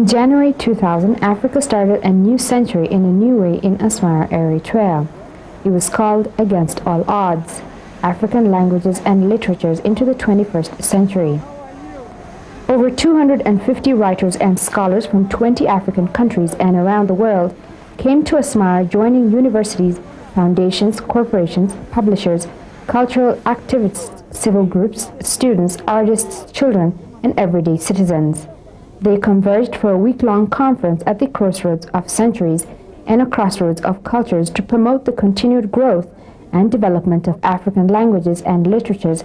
In January 2000, Africa started a new century in a new way in Asmara, Eritrea. It was called Against All Odds, African Languages and Literatures into the 21st Century. Over 250 writers and scholars from 20 African countries and around the world came to Asmara, joining universities, foundations, corporations, publishers, cultural activists, civil groups, students, artists, children, and everyday citizens. They converged for a week-long conference at the crossroads of centuries and a crossroads of cultures to promote the continued growth and development of African languages and literatures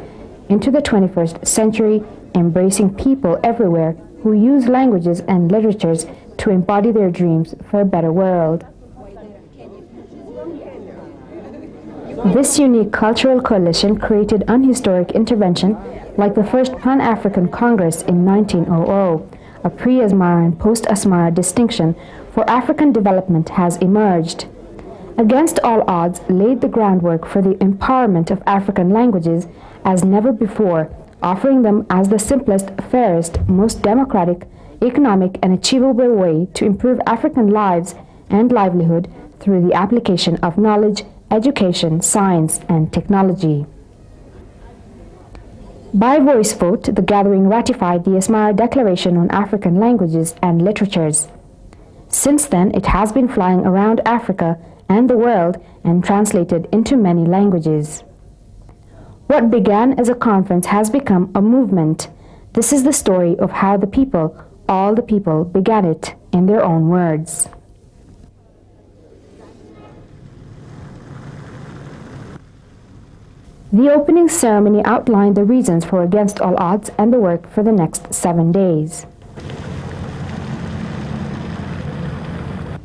into the 21st century, embracing people everywhere who use languages and literatures to embody their dreams for a better world. This unique cultural coalition created an historic intervention like the first Pan-African Congress in 1900. A pre-Asmara and post-Asmara distinction for African development has emerged. Against All Odds laid the groundwork for the empowerment of African languages as never before, offering them as the simplest, fairest, most democratic, economic, and achievable way to improve African lives and livelihood through the application of knowledge, education, science, and technology. By voice vote, the gathering ratified the Asmara Declaration on African Languages and Literatures. Since then, it has been flying around Africa and the world and translated into many languages. What began as a conference has become a movement. This is the story of how the people, all the people, began it in their own words. The opening ceremony outlined the reasons for Against All Odds and the work for the next 7 days.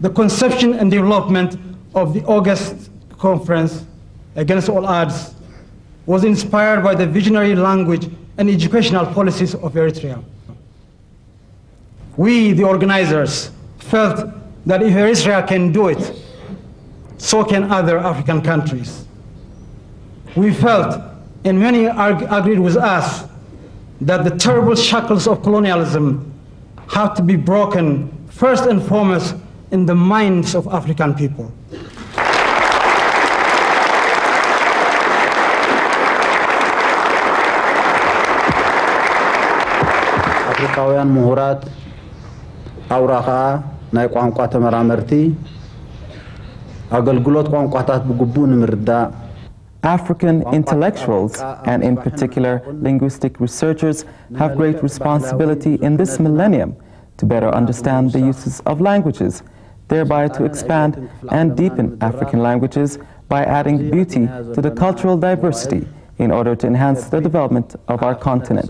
The conception and development of the August conference, Against All Odds, was inspired by the visionary language and educational policies of Eritrea. We, the organizers, felt that if Eritrea can do it, so can other African countries. We felt, and many agreed with us, that the terrible shackles of colonialism have to be broken first and foremost in the minds of African people. አፍሪካውያን ምሁራት አውራኻ ናይ ቋንቋ ተመራመርቲ አገልግሎት ቋንቋታት ብግቡእ ንምርዳእ African intellectuals, and in particular linguistic researchers, have great responsibility in this millennium to better understand the uses of languages, thereby to expand and deepen African languages by adding beauty to the cultural diversity in order to enhance the development of our continent.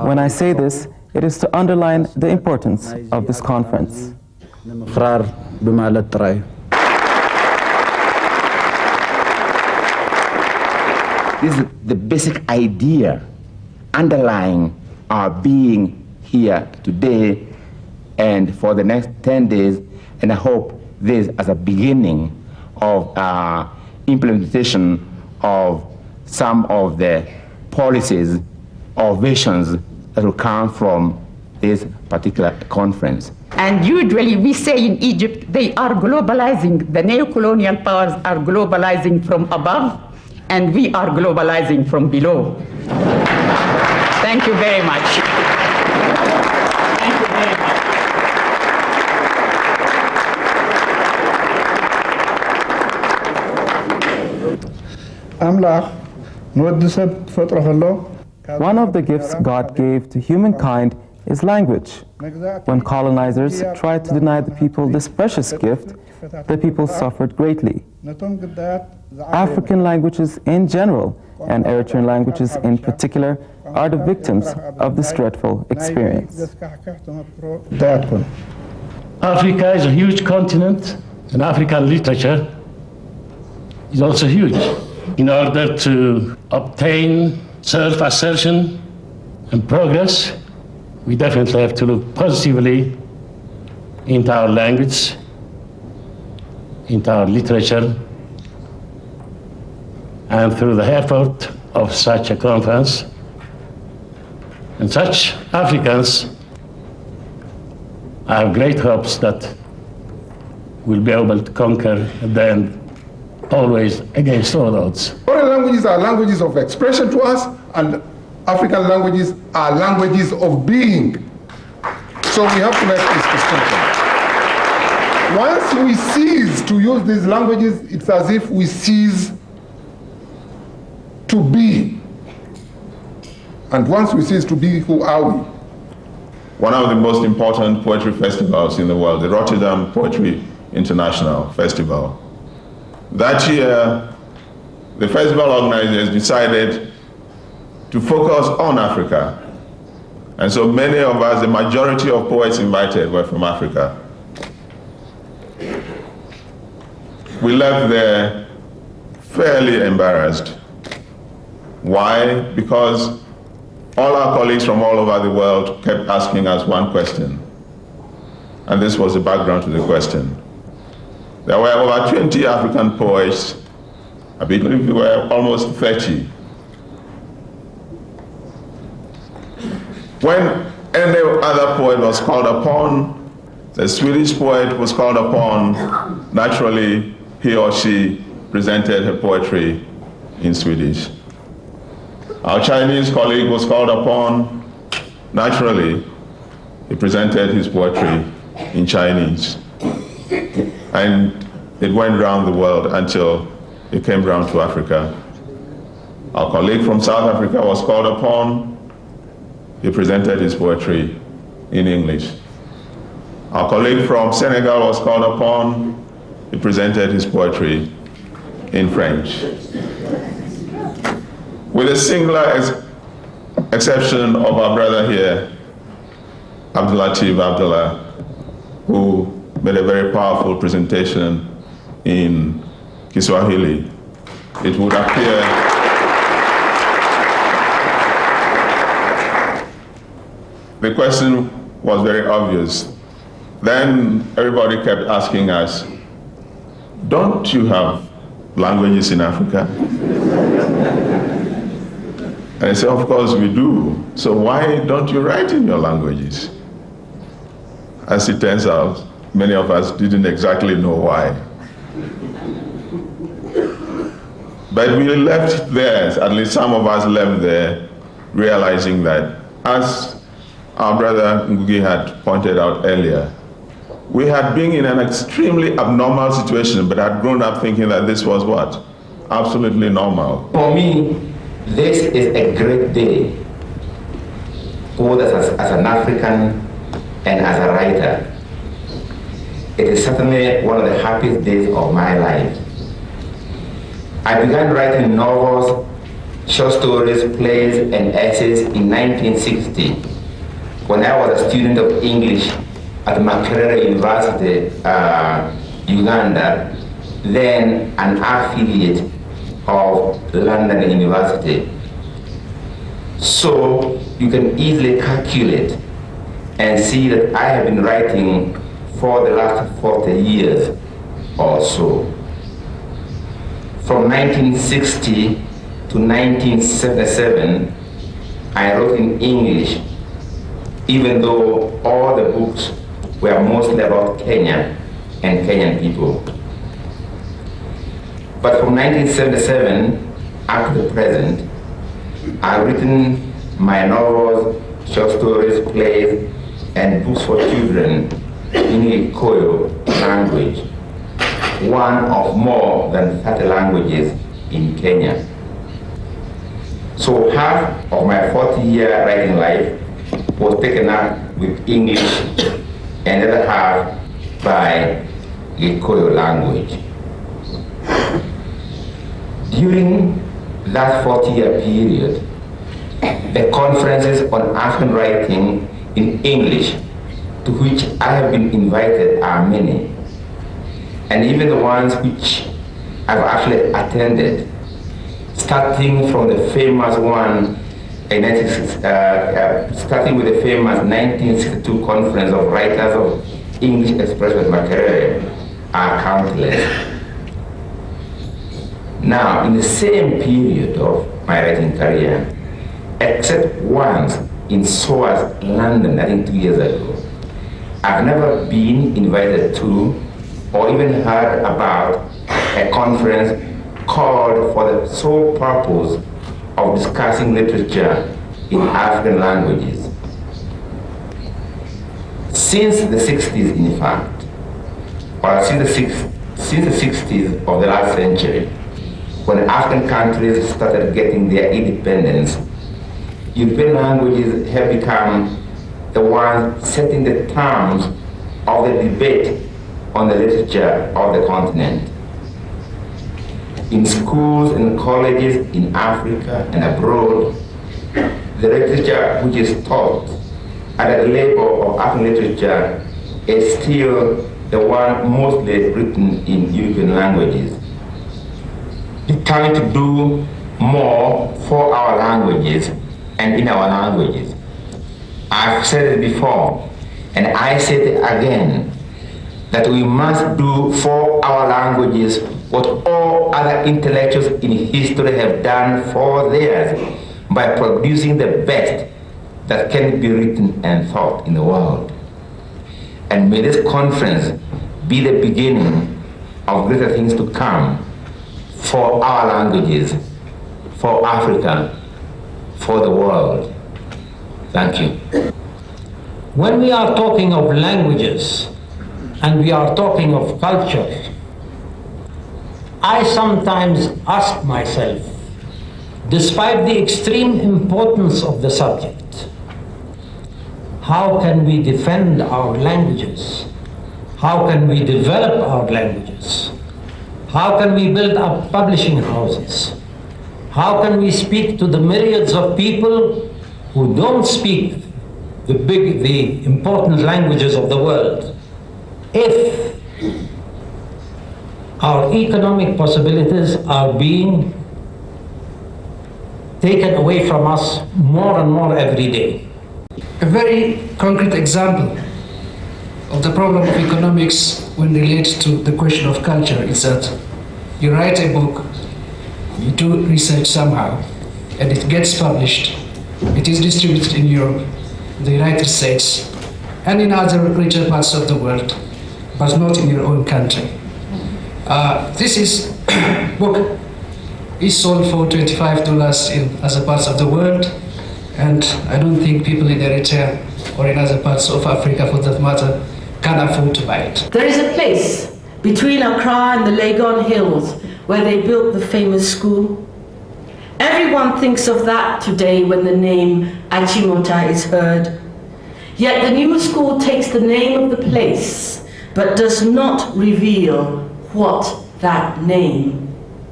When I say this, it is to underline the importance of this conference. This is the basic idea underlying our being here today and for the next 10 days, and I hope this as a beginning of implementation of some of the policies or visions that will come from this particular conference. And usually we say in Egypt, they are globalizing, the neo-colonial powers are globalizing from above, and we are globalizing from below. Thank you very much. Thank you very much. One of the gifts God gave to humankind is language. When colonizers tried to deny the people this precious gift, the people suffered greatly. African languages in general, and Eritrean languages in particular, are the victims of this dreadful experience. Africa is a huge continent, and African literature is also huge. In order to obtain self-assertion and progress, we definitely have to look positively into our language, into our literature, and through the effort of such a conference, and such Africans I have great hopes that we'll be able to conquer at the end, always against all odds. Foreign languages are languages of expression to us, and African languages are languages of being. So we have to make this distinction. Once we cease to use these languages, it's as if we cease to be. And once we cease to be, who are we? One of the most important poetry festivals in the world, the Rotterdam Poetry International Festival. That year, the festival organizers decided to focus on Africa. And so many of us, the majority of poets invited, were from Africa. We left there fairly embarrassed. Why? Because all our colleagues from all over the world kept asking us one question. And this was the background to the question. There were over 20 African poets. I believe there were almost 30. When any other poet was called upon, the Swedish poet was called upon, naturally he or she presented her poetry in Swedish. Our Chinese colleague was called upon, naturally he presented his poetry in Chinese. And it went around the world until it came round to Africa. Our colleague from South Africa was called upon. He presented his poetry in English. Our colleague from Senegal was called upon. He presented his poetry in French. With a singular exception of our brother here, Abdulatif Abdullah, who made a very powerful presentation in Kiswahili. It would appear the question was very obvious. Then everybody kept asking us, don't you have languages in Africa? And I said, of course we do. So why don't you write in your languages? As it turns out, many of us didn't exactly know why. But we left there, at least some of us left there, realizing that, as our brother Ngugi had pointed out earlier, we had been in an extremely abnormal situation, but had grown up thinking that this was what? Absolutely normal. For me, this is a great day, both as an African and as a writer. It is certainly one of the happiest days of my life. I began writing novels, short stories, plays, and essays in 1960 when I was a student of English at Makerere University, Uganda, then an affiliate of London University. So you can easily calculate and see that I have been writing for the last 40 years or so. From 1960 to 1977, I wrote in English, even though all the books were mostly about Kenya and Kenyan people. But from 1977 up to the present, I've written my novels, short stories, plays, and books for children in Gikuyu language, one of more than 30 languages in Kenya. So half of my 40-year writing life was taken up with English and the other half by Gikuyu language. During that 40-year period, the conferences on African writing in English to which I have been invited are many. And even the ones which I've actually attended, starting from the famous one, starting with the famous 1962 Conference of Writers of English Express with Makerere, are countless. Now, in the same period of my writing career, except once in SOAS, London, I think 2 years ago, I've never been invited to or even heard about a conference called for the sole purpose of discussing literature in African languages. Since the 60s, in fact, or since the 60s of the last century, when African countries started getting their independence, European languages have become the ones setting the terms of the debate on the literature of the continent. In schools and colleges in Africa and abroad, the literature which is taught at the level of African literature is still the one mostly written in European languages. Trying to do more for our languages and in our languages. I've said it before, and I say it again, that we must do for our languages what all other intellectuals in history have done for theirs, by producing the best that can be written and thought in the world. And may this conference be the beginning of greater things to come for our languages, for Africa, for the world. Thank you. When we are talking of languages and we are talking of culture, I sometimes ask myself, despite the extreme importance of the subject, how can we defend our languages? How can we develop our languages? How can we build up publishing houses? How can we speak to the myriads of people who don't speak the important languages of the world, if our economic possibilities are being taken away from us more and more every day? A very concrete example of the problem of economics when related to the question of culture is that you write a book, you do research somehow, and it gets published. It is distributed in Europe, the United States, and in other richer parts of the world, but not in your own country. This book is sold for $25 in other parts of the world, and I don't think people in Eritrea or in other parts of Africa, for that matter, can afford to buy it. There is a place between Accra and the Legon Hills where they built the famous school. Everyone thinks of that today when the name Achimota is heard. Yet the new school takes the name of the place, but does not reveal what that name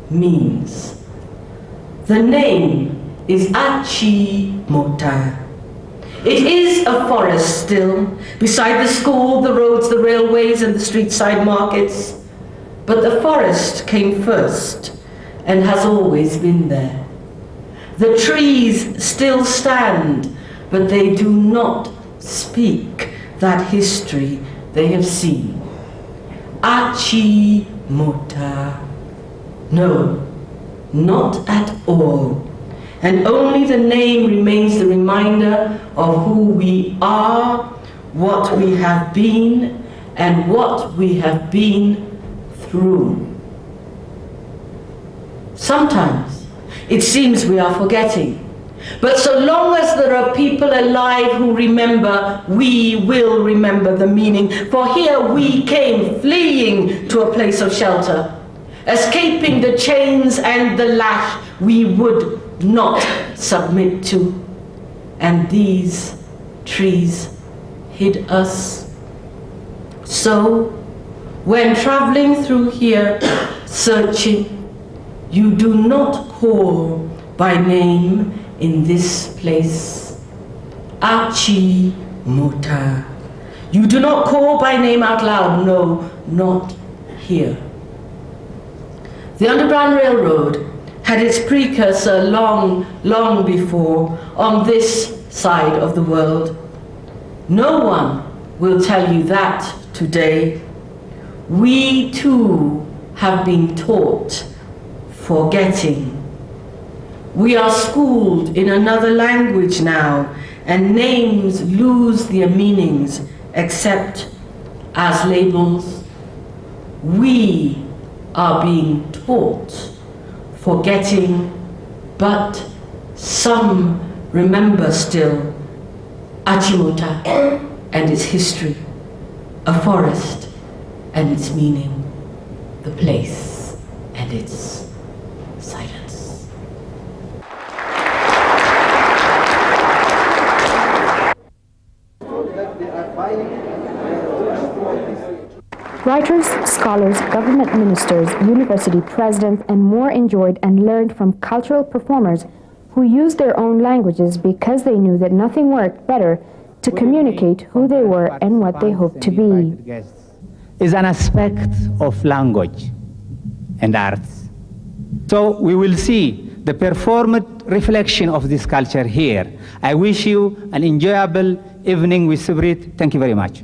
means. The name is Achimota. It is a forest still, beside the school, the roads, the railways, and the street-side markets. But the forest came first and has always been there. The trees still stand, but they do not speak that history they have seen. Achimota. No, not at all. And only the name remains the reminder of who we are, what we have been, and what we have been through. Sometimes it seems we are forgetting, but so long as there are people alive who remember, we will remember the meaning. For here we came, fleeing to a place of shelter, escaping the chains and the lash we would not submit to, and these trees hid us. So, when traveling through here, searching, you do not call by name in this place. Achimota. You do not call by name out loud, no, not here. The Underground Railroad had its precursor long, long before on this side of the world. No one will tell you that today. We too have been taught forgetting. We are schooled in another language now, and names lose their meanings except as labels. We are being taught, forgetting, but some remember still Achimota and its history, a forest and its meaning, the place and its silence. Writers, scholars, government ministers, university presidents, and more enjoyed and learned from cultural performers who used their own languages because they knew that nothing worked better to communicate who they were and what they hoped to be. Is an aspect of language and arts. So we will see the performed reflection of this culture here. I wish you an enjoyable evening with Subrit. Thank you very much.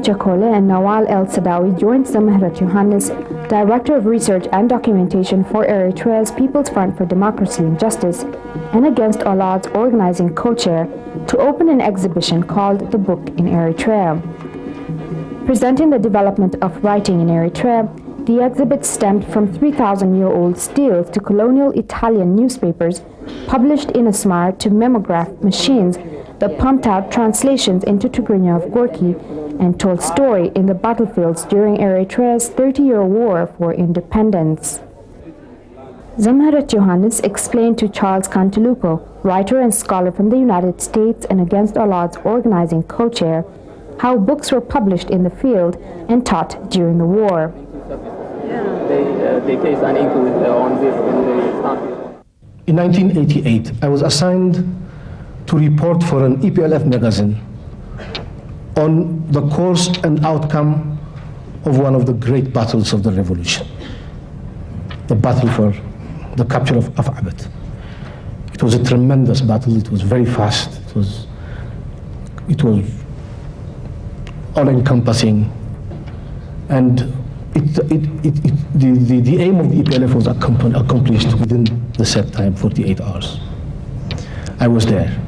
Jakole and Nawal El-Sadawi joined Zamahrat Yohannes, Director of Research and Documentation for Eritrea's People's Front for Democracy and Justice, and Against All Odds organizing co-chair, to open an exhibition called The Book in Eritrea. Presenting the development of writing in Eritrea, the exhibit stemmed from 3,000-year-old stills to colonial Italian newspapers published in Asmara to memograph machines that pumped out translations into Tigrinya of Gorky and told story in the battlefields during Eritrea's 30-year war for independence. Zamahrat Yohannes explained to Charles Cantalupo, writer and scholar from the United States and Against All Odds organizing co-chair, how books were published in the field and taught during the war. They case an ink on this. In 1988, I was assigned to report for an EPLF magazine on the course and outcome of one of the great battles of the revolution, the battle for the capture of Abed. It was a tremendous battle. It was very fast. It was all-encompassing, and the aim of the EPLF was accomplished within the set time, 48 hours. I was there.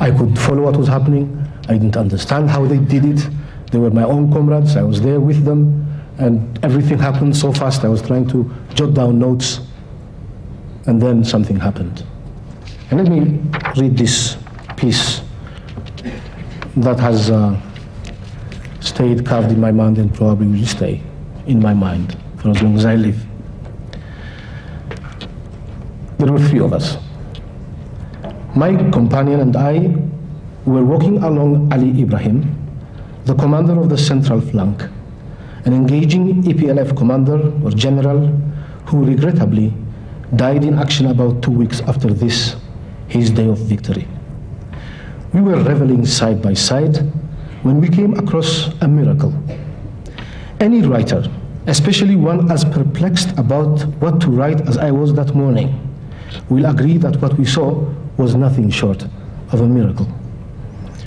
I could follow what was happening. I didn't understand how they did it. They were my own comrades. I was there with them, and everything happened so fast. I was trying to jot down notes, and then something happened. And let me read this piece that has stayed carved in my mind and probably will stay in my mind for as long as I live. There were three of us. My companion and I were walking along Ali Ibrahim, the commander of the central flank, an engaging EPLF commander or general who regrettably died in action about 2 weeks after this, his day of victory. We were reveling side by side when we came across a miracle. Any writer, especially one as perplexed about what to write as I was that morning, will agree that what we saw was nothing short of a miracle.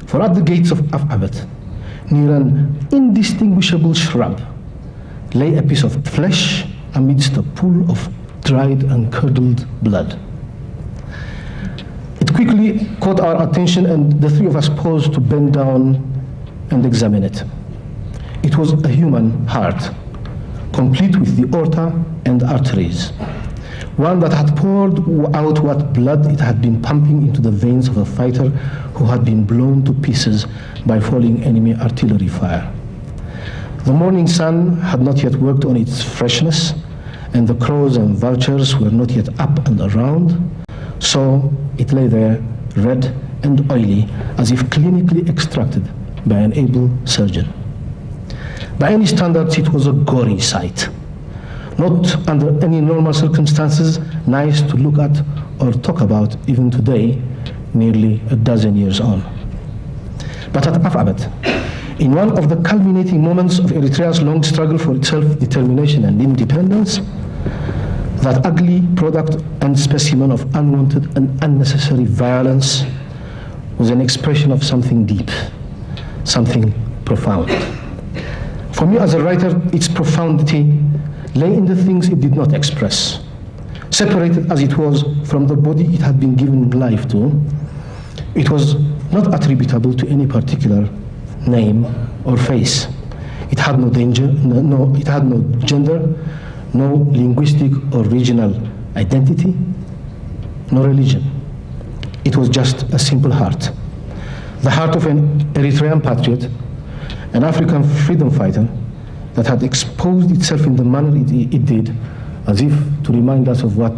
For at the gates of Af-Abat, near an indistinguishable shrub, lay a piece of flesh amidst a pool of dried and curdled blood. It quickly caught our attention, and the three of us paused to bend down and examine it. It was a human heart, complete with the aorta and arteries, one that had poured out what blood it had been pumping into the veins of a fighter who had been blown to pieces by falling enemy artillery fire. The morning sun had not yet worked on its freshness, and the crows and vultures were not yet up and around, so it lay there, red and oily, as if clinically extracted by an able surgeon. By any standards, it was a gory sight. Not under any normal circumstances nice to look at or talk about even today, nearly a dozen years on. But at Af-Abat, in one of the culminating moments of Eritrea's long struggle for its self-determination and independence, that ugly product and specimen of unwanted and unnecessary violence was an expression of something deep, something profound. For me as a writer, its profundity lay in the things it did not express. Separated as it was from the body it had been given life to, it was not attributable to any particular name or face. It had no danger, it had no gender, no linguistic or regional identity, no religion. It was just a simple heart. The heart of an Eritrean patriot, an African freedom fighter that had exposed itself in the manner it did, as if to remind us of what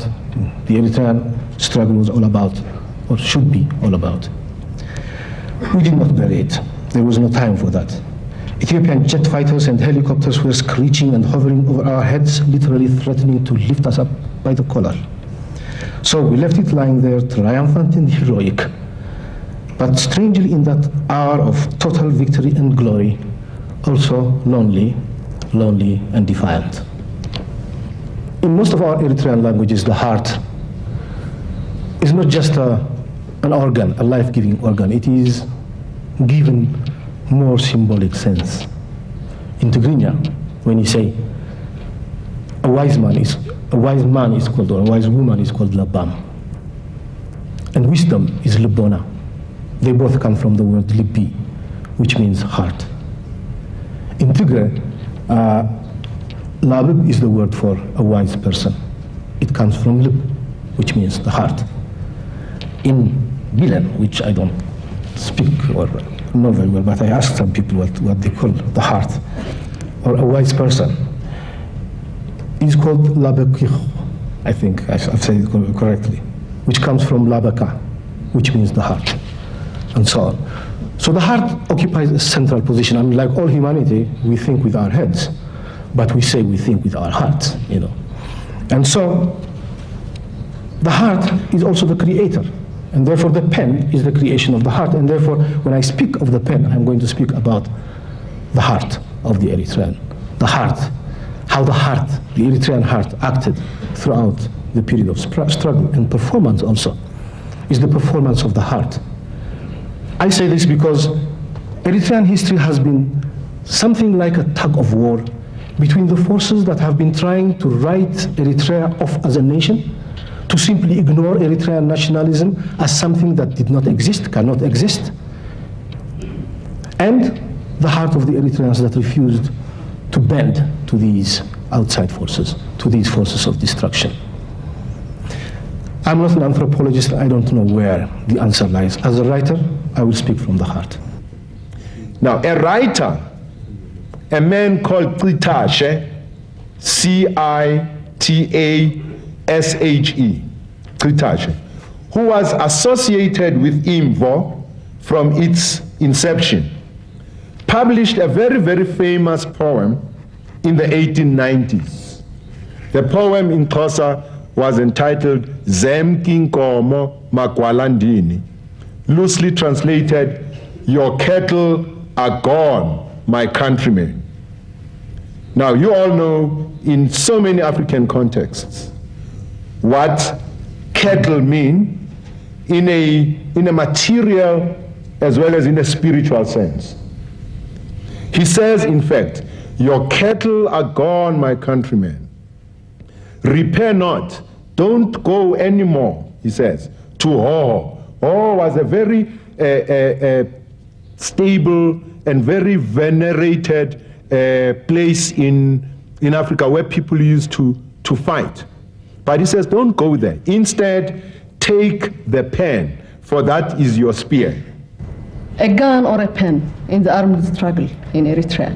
the Eritrean struggle was all about, or should be all about. We did not bury it. There was no time for that. Ethiopian jet fighters and helicopters were screeching and hovering over our heads, literally threatening to lift us up by the collar. So we left it lying there, triumphant and heroic, but strangely in that hour of total victory and glory, also lonely and defiant. In most of our Eritrean languages, the heart is not just an organ, a life-giving organ. It is given more symbolic sense. In Tigrinya, when you say a wise man is called, or a wise woman is called Labam, and wisdom is Libona. They both come from the word Libi, which means heart. In Tigray, Labib is the word for a wise person. It comes from Lib, which means the heart. In Bilen, which I don't speak or know very well, but I asked some people what they call the heart, or a wise person, is called Labekich, I think I've said it correctly, which comes from Labaka, which means the heart, and so on. So the heart occupies a central position. I mean, like all humanity, we think with our heads, but we say we think with our hearts, you know. And so the heart is also the creator, and therefore the pen is the creation of the heart, and therefore when I speak of the pen, I'm going to speak about the heart of the Eritrean. The heart, how the heart, the Eritrean heart, acted throughout the period of struggle, and performance also is the performance of the heart. I say this because Eritrean history has been something like a tug of war between the forces that have been trying to write Eritrea off as a nation, to simply ignore Eritrean nationalism as something that did not exist, cannot exist, and the heart of the Eritreans that refused to bend to these outside forces, to these forces of destruction. I'm not an anthropologist, I don't know where the answer lies. As a writer, I will speak from the heart. Now, a writer, a man called Citashe, Citashe, Critachet, who was associated with IMVO from its inception, published a very, very famous poem in the 1890s. The poem in Xhosa was entitled Zemkinkomo Magwalandini, loosely translated, "Your cattle are gone, my countrymen." Now, you all know in so many African contexts what cattle mean in a material as well as in a spiritual sense. He says, in fact, "Your cattle are gone, my countrymen. Repair not, don't go anymore," he says, "to Ho. Ho was a very stable and very venerated place in Africa where people used to fight. But he says, don't go there. Instead, take the pen, for that is your spear." A gun or a pen in the armed struggle in Eritrea.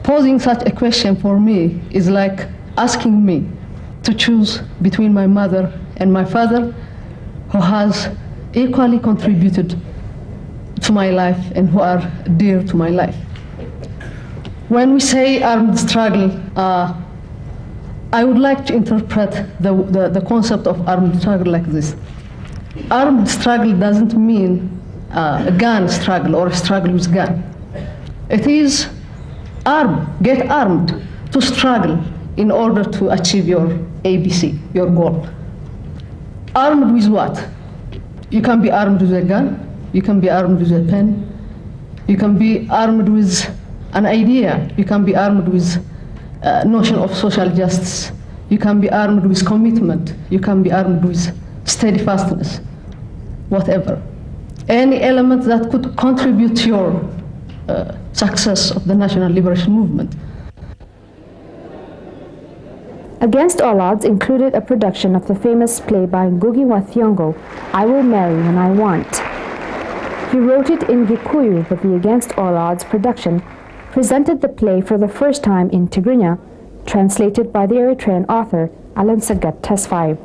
Posing such a question for me is like asking me to choose between my mother and my father, who has equally contributed to my life and who are dear to my life. When we say armed struggle, I would like to interpret the concept of armed struggle like this. Armed struggle doesn't mean a gun struggle or a struggle with gun. It is get armed to struggle in order to achieve your ABC, your goal. Armed with what? You can be armed with a gun, you can be armed with a pen, you can be armed with an idea, you can be armed with a notion of social justice, you can be armed with commitment, you can be armed with steadfastness, whatever. Any element that could contribute to your success of the national liberation movement. Against All Odds included a production of the famous play by Ngugi wa Thiong'o, I Will Marry When I Want. He wrote it in Gikuyu, but the Against All Odds production presented the play for the first time in Tigrinya, translated by the Eritrean author Alan Sagat Tesfaye.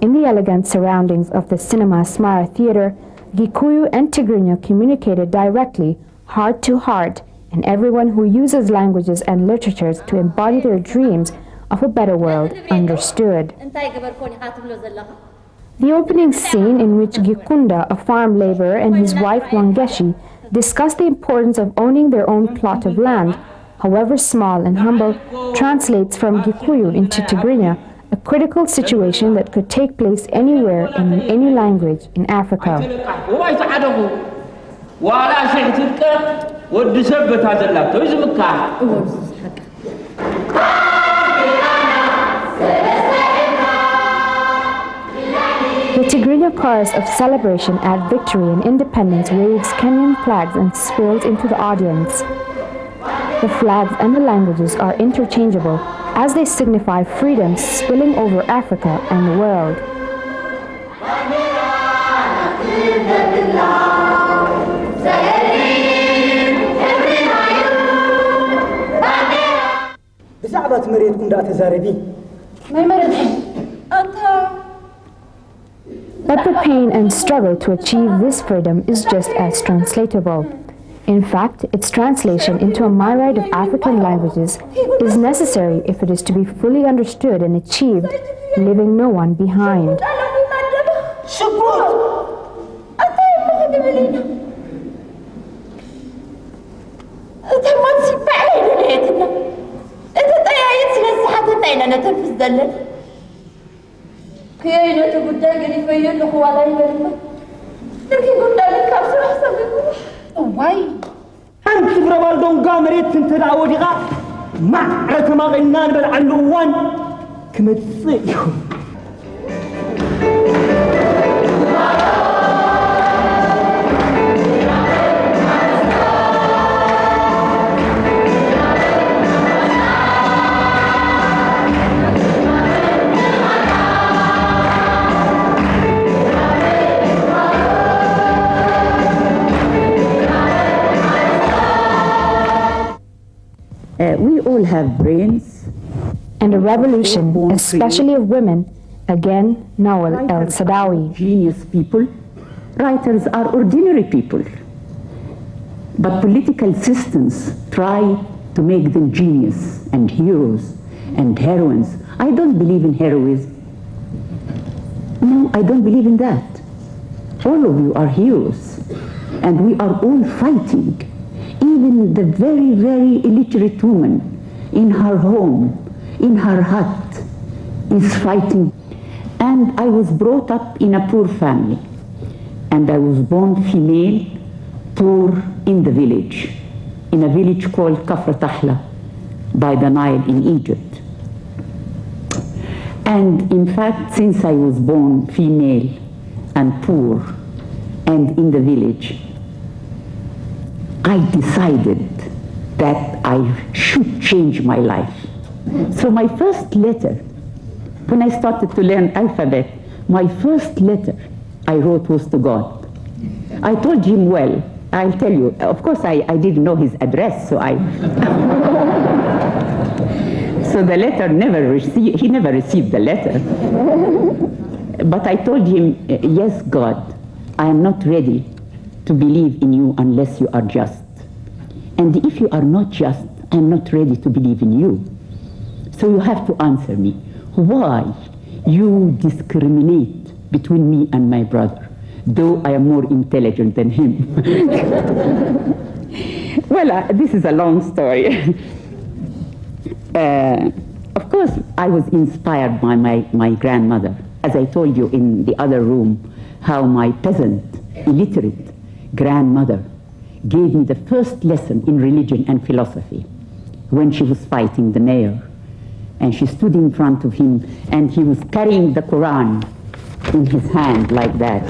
In the elegant surroundings of the Cinema Asmara Theatre, Gikuyu and Tigrinya communicated directly, heart to heart, and everyone who uses languages and literatures to embody their dreams of a better world understood. The opening scene, in which Gikunda, a farm laborer, and his wife Wangeshi discuss the importance of owning their own plot of land, however small and humble, translates from Gikuyu into Tigrinya, a critical situation that could take place anywhere and in any language in Africa. The Tigrinya chorus of celebration at victory and independence waves Kenyan flags and spills into the audience. The flags and the languages are interchangeable as they signify freedom spilling over Africa and the world. But the pain and struggle to achieve this freedom is just as translatable. In fact, its translation into a myriad of African languages is necessary if it is to be fully understood and achieved, leaving no one behind. Why? أنت بربال دون قامريت تنتدع ودقاء مع رتما غنان بالعلوان كما تصيحوا. We all have brains. And a revolution, especially of women, Again, Nawal El-Sadawi. Genius people. Writers are ordinary people. But political systems try to make them genius and heroes and heroines. I don't believe in heroism. No, I don't believe in that. All of you are heroes, and we are all fighting. Even the very, very illiterate woman in her home, in her hut, is fighting. And I was brought up in a poor family, and I was born female, poor in the village, in a village called Kafr Tahla by the Nile in Egypt. And in fact, since I was born female and poor and in the village, I decided that I should change my life. So my first letter, when I started to learn alphabet, my first letter I wrote was to God. I told him, well, I'll tell you, of course I didn't know his address, so so the letter he never received the letter. But I told him, yes, God, I am not ready to believe in you unless you are just. And if you are not just, I am not ready to believe in you. So you have to answer me, why you discriminate between me and my brother, though I am more intelligent than him. Well, this is a long story. Of course, I was inspired by my grandmother. As I told you in the other room, how my peasant, illiterate grandmother gave me the first lesson in religion and philosophy when she was fighting the mayor. And she stood in front of him, and he was carrying the Quran in his hand like that.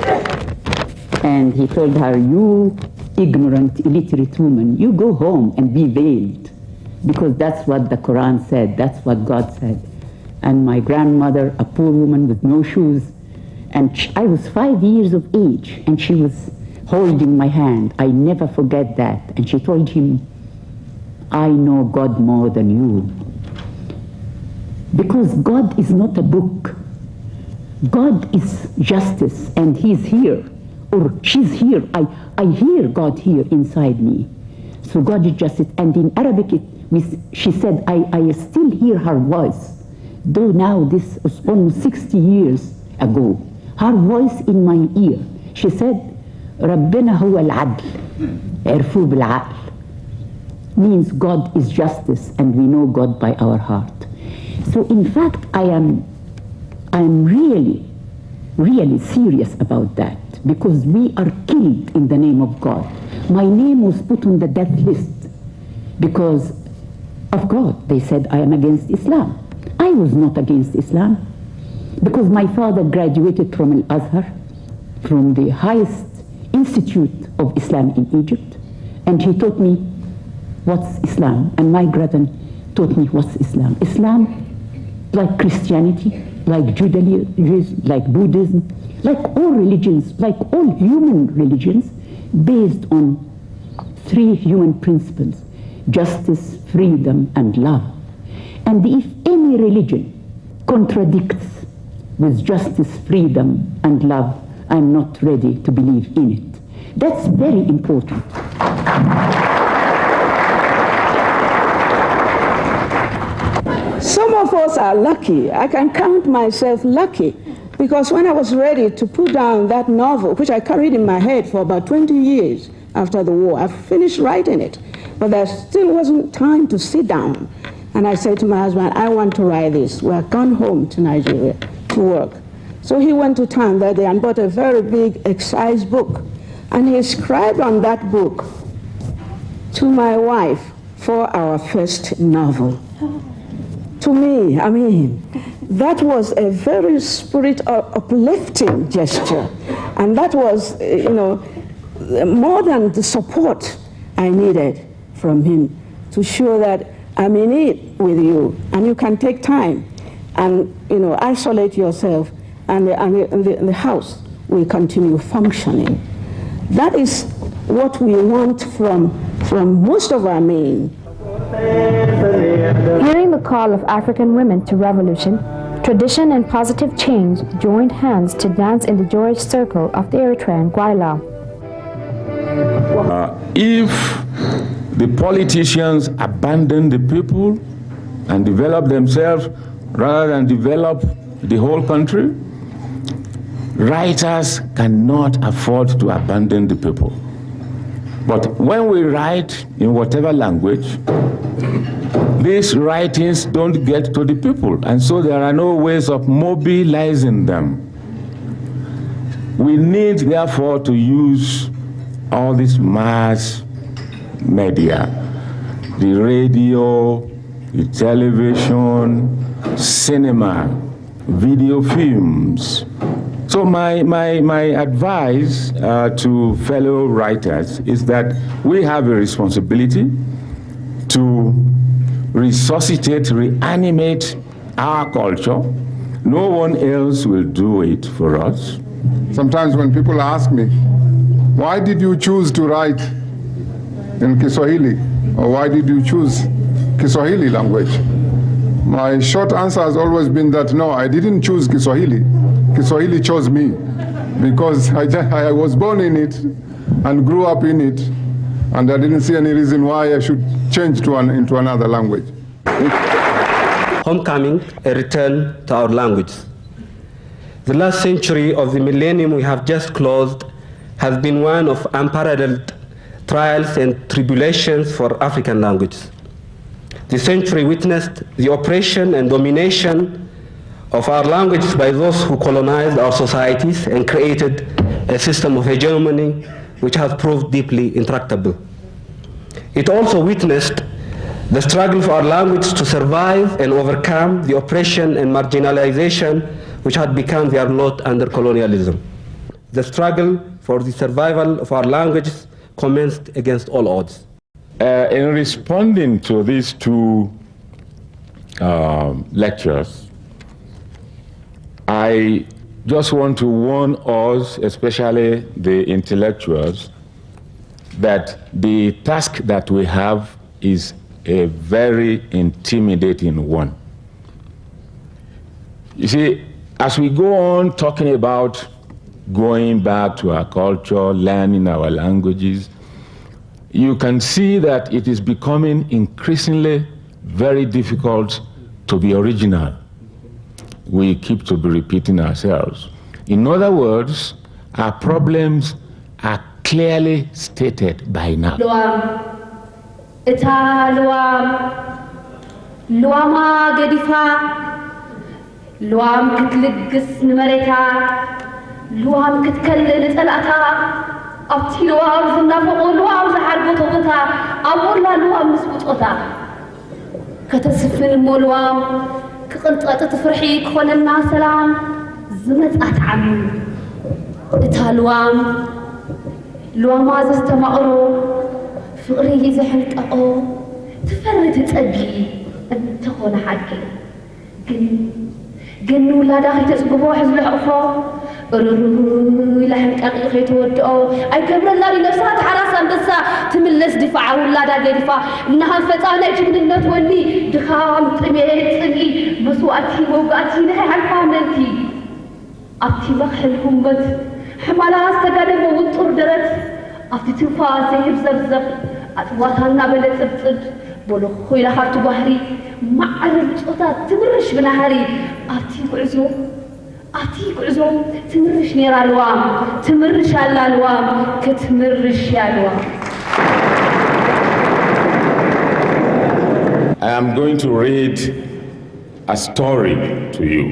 And he told her, you ignorant, illiterate woman, you go home and be veiled, because that's what the Quran said, that's what God said. And my grandmother, a poor woman with no shoes, and I was 5 years of age, and she was holding my hand. I never forget that. And she told him, I know God more than you. Because God is not a book. God is justice, and He's here, or she's here. I hear God here inside me. So God is justice. And in Arabic, she said, I still hear her voice. Though now this was almost 60 years ago. Her voice in my ear. She said, ربنا هو العدل عرفوه بالعقل. Means God is justice, and we know God by our heart. So in fact, I am really, really serious about that, because we are killed in the name of God. My name was put on the death list because of God. They said I am against Islam. I was not against Islam, because my father graduated from Al-Azhar, from the highest institute of Islam in Egypt, and he taught me what's Islam, and my brother taught me what's Islam. Islam, like Christianity, like Judaism, like Buddhism, like all religions, like all human religions, based on 3 human principles: justice, freedom, and love. And if any religion contradicts with justice, freedom, and love, I'm not ready to believe in it. That's very important. Some of us are lucky. I can count myself lucky, because when I was ready to put down that novel, which I carried in my head for about 20 years after the war, I finished writing it, but there still wasn't time to sit down. And I said to my husband, I want to write this. We're gone home to Nigeria to work. So he went to town that day and bought a very big excise book. And he scribed on that book, to my wife, for our first novel. To me, I mean, that was a very uplifting gesture. And that was, more than the support I needed from him to show that I'm in it with you, and you can take time and, isolate yourself, and the house will continue functioning. That is what we want from most of our men. Hearing the call of African women to revolution, Tradition and positive change joined hands to dance in the joyous circle of the Eritrean Gwaila. If the politicians abandon the people and develop themselves rather than develop the whole country, writers cannot afford to abandon the people. But when we write in whatever language, these writings don't get to the people, and so there are no ways of mobilizing them. We need, therefore, to use all this mass media, the radio, the television, cinema, video films. So my advice to fellow writers is that we have a responsibility to resuscitate, reanimate our culture. No one else will do it for us. Sometimes when people ask me, why did you choose to write in Kiswahili? Or why did you choose Kiswahili language? My short answer has always been that no, I didn't choose Kiswahili. Kiswahili chose me, because I was born in it and grew up in it, and I didn't see any reason why I should change into another language. Homecoming, a return to our language. The last century of the millennium we have just closed has been one of unparalleled trials and tribulations for African languages. The century witnessed the oppression and domination of our languages by those who colonized our societies and created a system of hegemony which has proved deeply intractable. It also witnessed the struggle for our language to survive and overcome the oppression and marginalization which had become their lot under colonialism. The struggle for the survival of our languages commenced against all odds. In responding to these two lectures, I just want to warn us, especially the intellectuals, that the task that we have is a very intimidating one. You see, as we go on talking about going back to our culture, learning our languages, you can see that it is becoming increasingly very difficult to be original. We keep to be repeating ourselves. In other words, our problems are clearly stated by now. كقنطقة تفرحي كخوننا سلام زمت أتعمل إتالوام لوام عزز تمقرو فقري زحلت أقو تفرد تأجي أنت خون حدك قن ولا داخل تسقبو حزب الحقفو لحمك أقيقي تودعو أي قبل الله لنفسها تحراسا بسا تملس دفاع ولا دا دفاع إنها فتانا يجب أن نتولي دخام تميت بسوأتي ووقاتي نهي حلفا منتي أبتي بخل همت حمالا استقادم ووطر درت أبتي تنفاسي بزبزب أتواتنا بلت بطد بولو خوي لخارتو بحري معرب جوتا تمرش بنهاري أبتي قعزو أتيك عزوم تمرش نير الوام تمرش على الوام كتمرش يا الوام. I am going to read a story to you.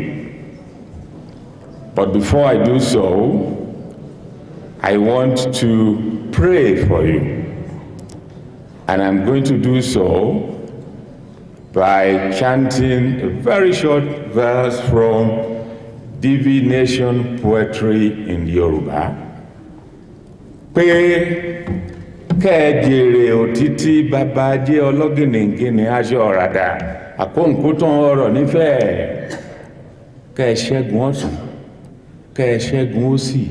But before I do so, I want to pray for you. And I'm going to do so by chanting a very short verse from divination poetry in Yoruba. Pé kẹ́ẹ̀jèrè òtítí bàbá jẹ́ ọlọ́gìnìngìnì aṣọ ọ̀ràdà àkóǹkótán ọ̀rọ̀ nífẹ̀ẹ́. Kẹ́ẹ̀ṣẹ́gun ọ̀tún, kẹ́ẹ̀ṣẹ́gun òsì,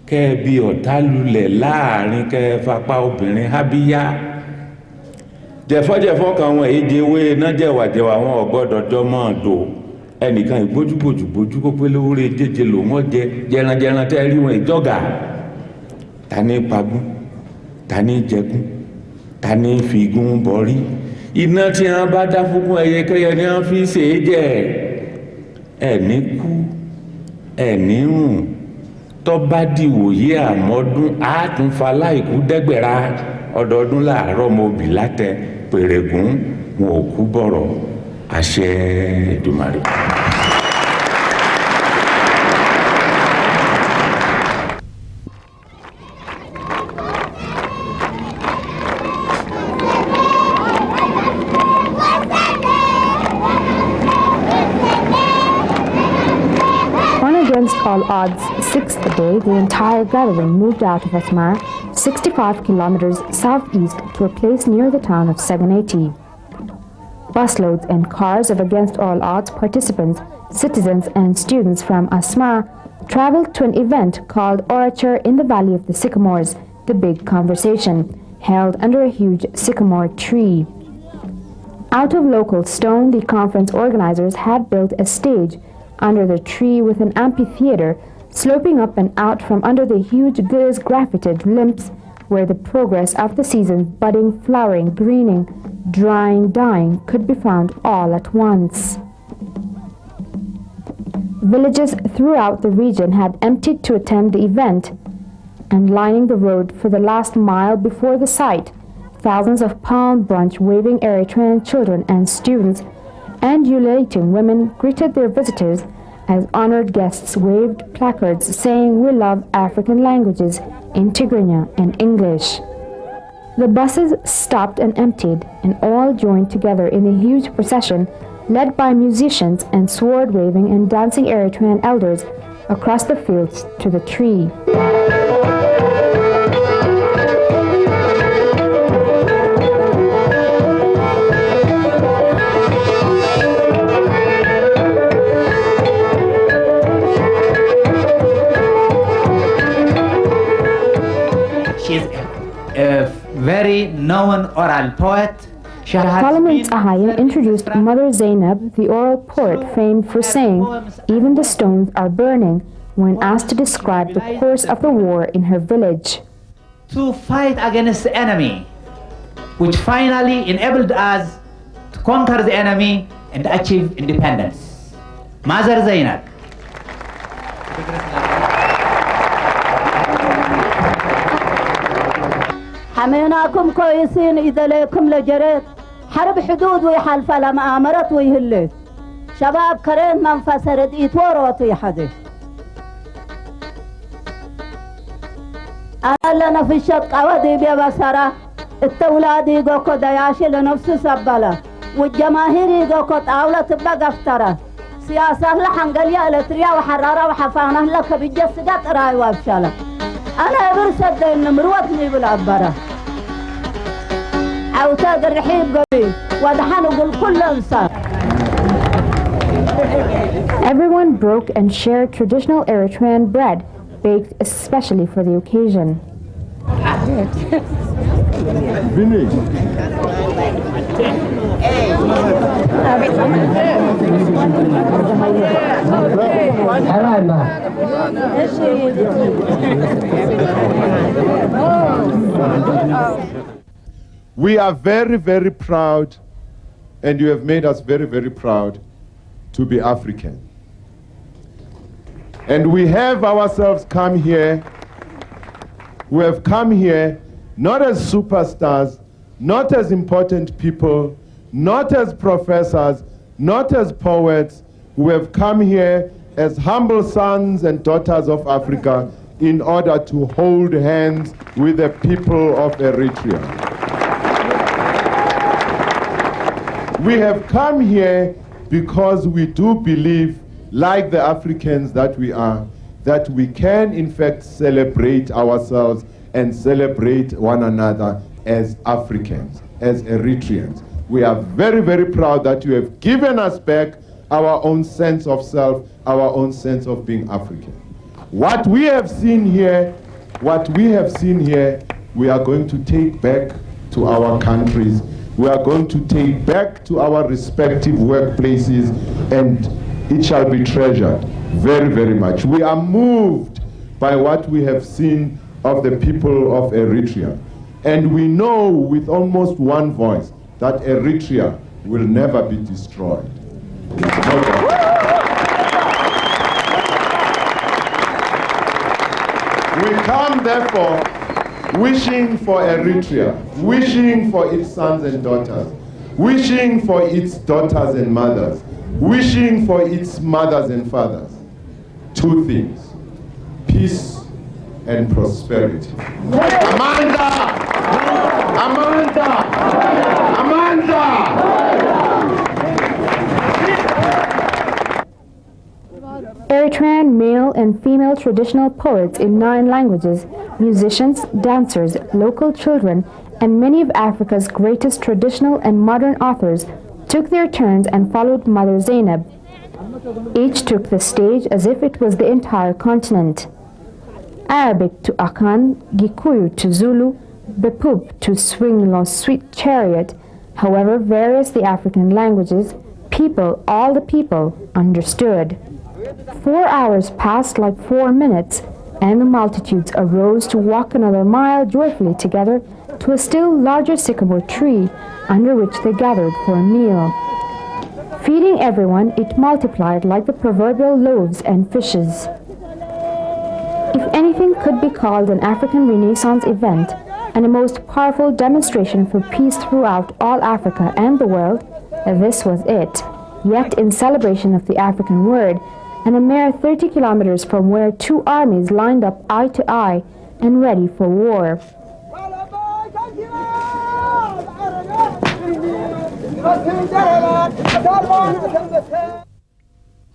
kẹ́ẹ̀bí ọ̀tá lulẹ̀ láàrin kẹ́ẹ̀fapá obìnrin hábíyá. Jẹ̀fọ́jẹ̀fọ́ kan wọn èyí jẹ́wé náà jẹ̀wàjẹ̀wà wọn ọ̀gbọ́dọ̀ jọmọ́ dò. ẹnìkan ìgbójúgbòjúgbójú kó pé lóore jẹjẹ lò wọ́n jẹ jẹranjẹran tẹ́ rí wọn ìjọ́gà ta ní pagún ta ní jẹgún ta ní fìgún bọ́rí iná tí wọ́n bá dá fúnkún ẹyẹkẹyẹ ni wọ́n fi ṣe é jẹ ẹni kú ẹni rùn tó bá dìwòye àmọ́dún àátúnfà láìkú dẹ́gbẹ̀rá ọdọọdún láàárọ̀ mọ́bì látẹ pèrègún wọn ò kú bọ̀rọ̀ àṣẹ Èdùmàrè. Against all odds, sixth day, the entire gathering moved out of Asmara, 65 kilometers southeast to a place near the town of Seganeti. Busloads and cars of Against All Odds participants, citizens and students from Asmara traveled to an event called Orature in the Valley of the Sycamores, the Big Conversation, held under a huge sycamore tree. Out of local stone, the conference organizers had built a stage under the tree with an amphitheater sloping up and out from under the huge gills graffited limbs where the progress of the season's budding, flowering, greening, drying, dying could be found all at once. Villages throughout the region had emptied to attend the event, and lining the road for the last mile before the site, thousands of palm branch waving Eritrean children and students and ululating women greeted their visitors as honored guests waved placards saying we love African languages in Tigrinya and English. The buses stopped and emptied, and all joined together in a huge procession led by musicians and sword-waving and dancing Eritrean elders across the fields to the tree. Very known oral poet. Solomon Tsahayim introduced Mother Zainab, the oral poet famed for saying, "Even the stones are burning," when asked to describe the course of the war in her village. To fight against the enemy, which finally enabled us to conquer the enemy and achieve independence. Mother Zainab. حميناكم كويسين إذا ليكم لجريت حرب حدود ويحالف لما آمرت ويهلت شباب كرين منفس رديت وروتي حدي أنا لنا في الشق أودي ببصرة التولادي قوكو دياشي لنفس سبلة والجماهيري قوكو طاولة تبقى افترة سياسة لحنقلية إلتريا وحرارة وحفانة لك بجسدات راي وابشالة أنا برسد النمروتني بالعبارة عوتاد الرحيب قبي ودحان وقل كل انصار. Everyone broke and shared traditional Eritrean bread, baked especially for the occasion. We are very, very proud, and you have made us very, very proud to be African. And we have ourselves come here, we have come here not as superstars, not as important people, not as professors, not as poets. We have come here as humble sons and daughters of Africa in order to hold hands with the people of Eritrea. We have come here because we do believe, like the Africans that we are, that we can in fact celebrate ourselves and celebrate one another as Africans, as Eritreans. We are very, very proud that you have given us back our own sense of self, our own sense of being African. What we have seen here, we are going to take back to our countries. We are going to take back to our respective workplaces, and it shall be treasured very, very much. We are moved by what we have seen of the people of Eritrea. And we know with almost one voice that Eritrea will never be destroyed. We come, therefore, wishing for Eritrea, wishing for its sons and daughters, wishing for its daughters and mothers, wishing for its mothers and fathers. Two things: peace and prosperity. Amanda! Amanda! Amanda! Eritrean male and female traditional poets in 9 languages, musicians, dancers, local children, and many of Africa's greatest traditional and modern authors took their turns and followed Mother Zainab. Each took the stage as if it was the entire continent. Arabic to Akan, Gikuyu to Zulu, Bepub to Swing Lo's Sweet Chariot, however various the African languages, people, all the people, understood. 4 hours passed like 4 minutes, and the multitudes arose to walk another mile joyfully together to a still larger sycamore tree, under which they gathered for a meal. Feeding everyone, it multiplied like the proverbial loaves and fishes. If anything could be called an African Renaissance event, and a most powerful demonstration for peace throughout all Africa and the world, this was it, yet in celebration of the African word, and a mere 30 kilometers from where 2 armies lined up eye to eye and ready for war.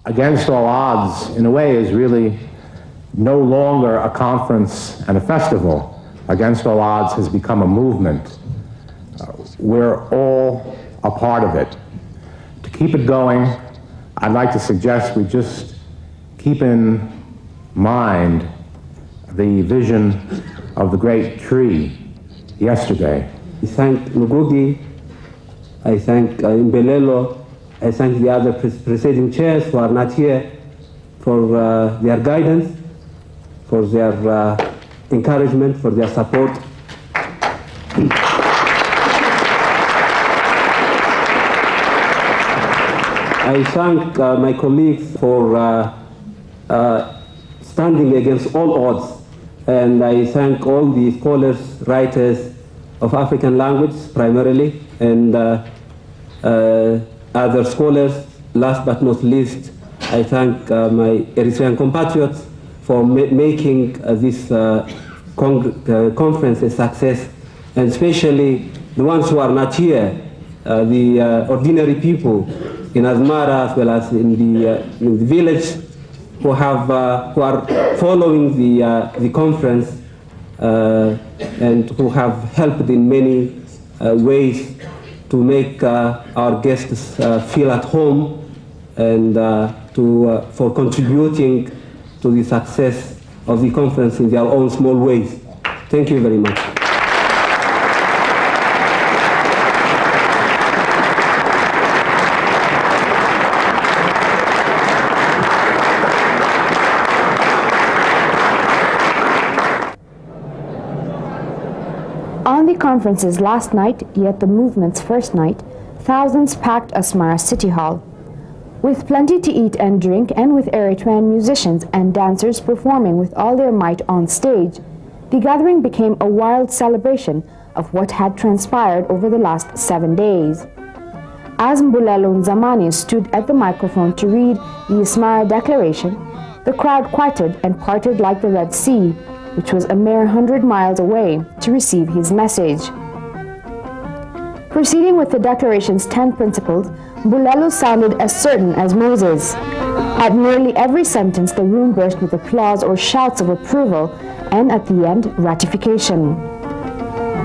Against All Odds, in a way, is really no longer a conference and a festival. Against All Odds has become a movement. We're all a part of it. To keep it going, I'd like to suggest we just keep in mind the vision of the great tree yesterday. I thank Ngugi, I thank Mbelelo, I thank the other preceding chairs who are not here for their guidance, for their encouragement, for their support. I thank my colleagues for standing against all odds, and I thank all the scholars, writers of African languages primarily, and other scholars. Last but not least, I thank my Eritrean compatriots for making this conference a success, and especially the ones who are not here, the ordinary people in Asmara as well as in the village who are following the conference and who have helped in many ways to make our guests feel at home and for contributing to the success of the conference in their own small ways. Thank you very much. On the conference's last night, yet the movement's first night, thousands packed Asmara City Hall. With plenty to eat and drink, and with Eritrean musicians and dancers performing with all their might on stage, the gathering became a wild celebration of what had transpired over the last 7 days. As Mbulelo Nzamani stood at the microphone to read the Asmara Declaration, the crowd quieted and parted like the Red Sea, which was a mere 100 miles away, to receive his message. Proceeding with the Declaration's 10 principles, Mbulelo sounded as certain as Moses. At nearly every sentence, the room burst with applause or shouts of approval, and at the end, ratification.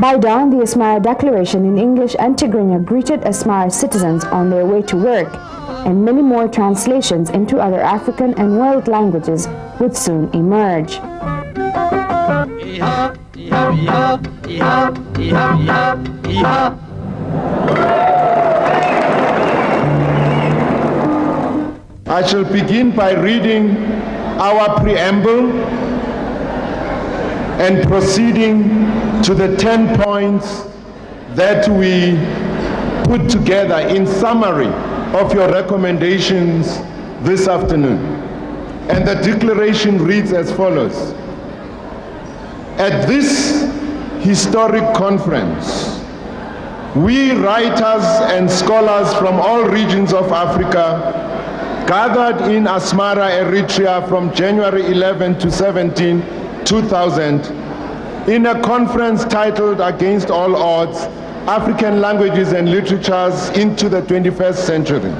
By dawn, the Asmara Declaration in English and Tigrinya greeted Asmara citizens on their way to work, and many more translations into other African and world languages would soon emerge. I shall begin by reading our preamble and proceeding to the 10 points that we put together in summary of your recommendations this afternoon. And the declaration reads as follows. At this historic conference, we writers and scholars from all regions of Africa gathered in Asmara, Eritrea from January 11 to 17, 2000, in a conference titled Against All Odds, African Languages and Literatures into the 21st Century.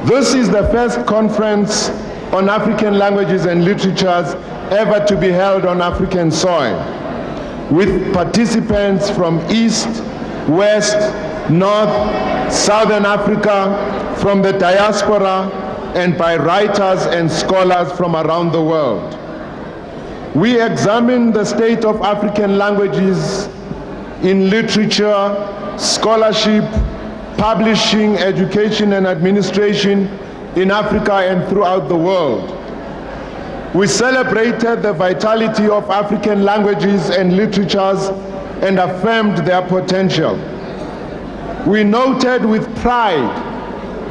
This is the first conference on African languages and literatures ever to be held on African soil, with participants from East, West, North, Southern Africa, from the diaspora, and by writers and scholars from around the world. We examine the state of African languages in literature, scholarship, publishing, education, and administration in Africa and throughout the world. We celebrated the vitality of African languages and literatures and affirmed their potential. We noted with pride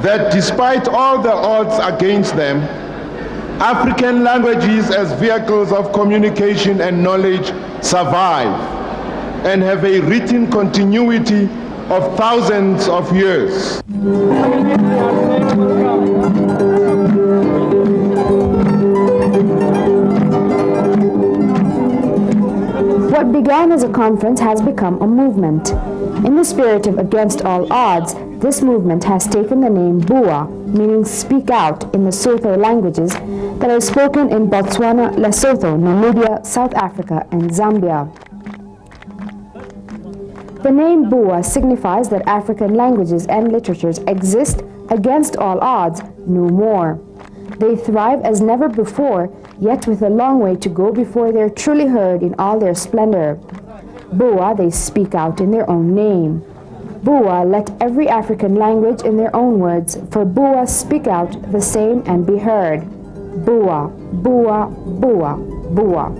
that despite all the odds against them, African languages as vehicles of communication and knowledge survive and have a written continuity of thousands of years. What began as a conference has become a movement. In the spirit of Against All Odds, this movement has taken the name Bua, meaning speak out in the Sotho languages that are spoken in Botswana, Lesotho, Namibia, South Africa, and Zambia. The name Bua signifies that African languages and literatures exist against all odds no more. They thrive as never before, yet with a long way to go before they're truly heard in all their splendor. Bua, they speak out in their own name. Bua, let every African language in their own words, for Bua speak out the same and be heard. Bua, Bua, Bua, Bua.